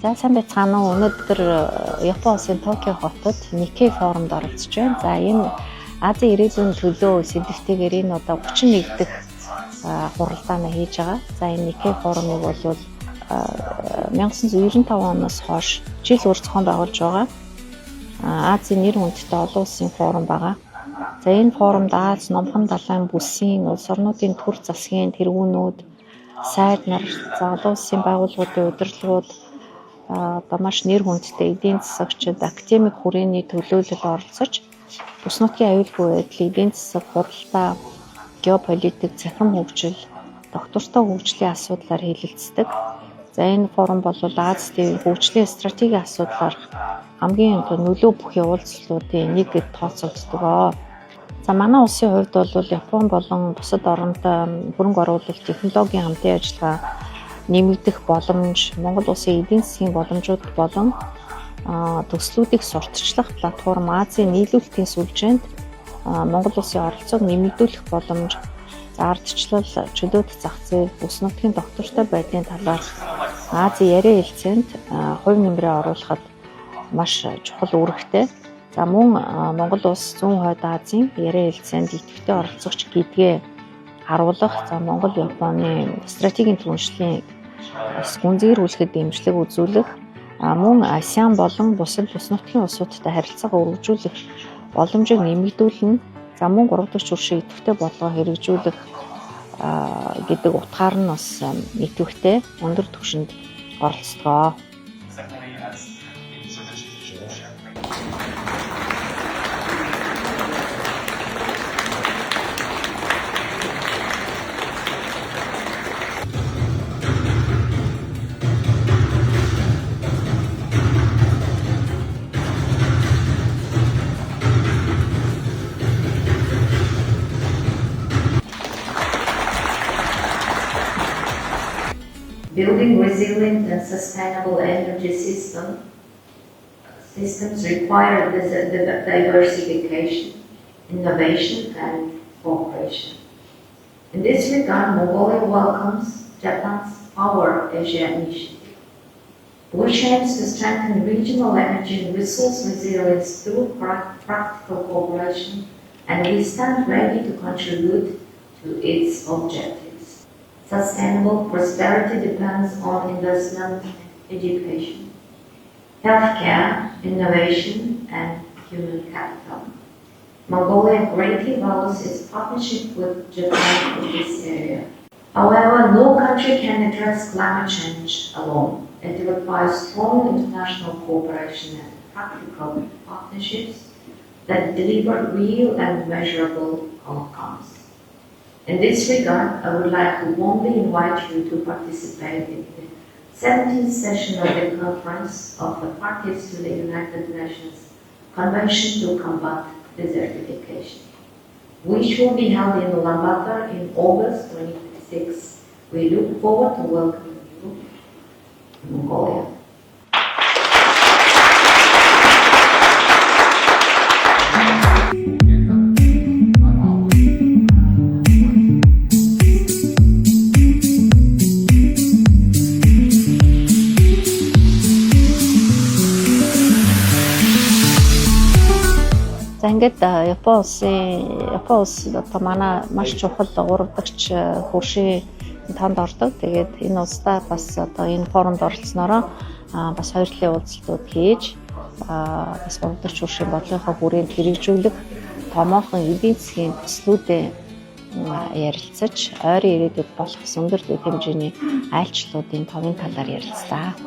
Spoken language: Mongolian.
За сайн байцгаана уу. Өнөөдөр Японы улсын Токио хотод Nikkei форумд оролцож байна. За энэ Азийн ирээдүйн төлөө сэдвтэйгээр энэ одоо 31 дэх хуралдаанаа хийж байгаа. За энэ Nikkei форумыг бол 1995 оноос хойш жил бүр зохион байгуулж байгаа. Азийн нэр хүндтэй олон улсын форум байгаа. За энэ форумд Аз номхон далайн бүсийн улс орнуудын төр засгийн тэргүүнүүд, сайд нар, за олон улсын байгууллагуудын удирдлагууд, одоо маш нэр хүндтэй эдийн засагчид, академик хүрээний төлөөлөл оролцож, бүс нутгийн аюулгүй байдал, эдийн засаг, худалдаа, геополитик, цахим хөгжил, доктортой хөгжлийн асуудлаар хэлэлцдэг. За энэ форум бол Азийн хөгжлийн стратегийн асуудлаар хамгийн нөлөө бүхий уулзалтуудын нэг гэд тооцогддог. За манай улсын хувьд бол Япон болон бусад орнтой хөрөнгө оруулалт, технологийн хамтын ажиллагаа нэмэгдэх боломж, Монгол улсын эдийн засгийн боломжууд болон төслүүдийг сурталчлах платформ Азийн нийлүүлэлтийн сүлжээнд Монгол улсын оролцоог нэмэгдүүлэх боломж, ардчлал, чөлөөт зах зээл, бүс нутгийн доктортой байдлын талаар Азийн яриа хэлцээнд хувь нэмрээ оруулахад маш чухал үүрэгтэй. За мөн Монгол улс зүүн хойд Азийн яриа хэлцээнд идэвхтэй оролцогч гэдгээ харуулах, за Монгол Японы стратегийн түншлэлийн гүнзгийрүүлэхэд дэмжлэг үзүүлэх, мөн ASEAN болон бусад бүс нутгийн улсуудтай харилцаагаа өргөжүүлэх боломжийг нэмэгдүүлнэ. За мөн 3 дахь чуршийн идэвхтэй бодлогоо хэрэгжүүлэх гэдэг утгаар нь бас идэвхтэй өндөр түвшинд оролцдог. Building resilient and sustainable energy systems require diversification, innovation, and cooperation. In this regard, Mongolia welcomes Japan's Power Asia initiative, which aims to strengthen regional energy and resource resilience through practical cooperation, and we stand ready to contribute to its objectives. Sustainable prosperity depends on investment, education, healthcare, innovation, and human capital. Mongolia greatly values its partnership with Japan in this area. However, no country can address climate change alone. It requires strong international cooperation and practical partnerships that deliver real and measurable outcomes. In this regard, I would like to warmly invite you to participate in the 17th session of the Conference of the Parties to the United Nations Convention to Combat Desertification, which will be held in Ulaanbaatar in August 2026. We look forward to welcoming you to Mongolia. За ингээд Япон улс одоо манай маш чухал 3 дахь хөршийн танд ордог. Тэгээд энэ улстай бас одоо энэ форумд оролцсноороо бас хоёрлын уулзалтууд хийж бас 3 дахь хөршийн бодлогынхаа хүрээнд хэрэгжүүлэх томоохон эдийн засгийн төслүүдэд ярилцаж, ойрын ирээдүйд болох өндөр дэд хэмжээний айлчлалуудын товын талаар ярилцлаа.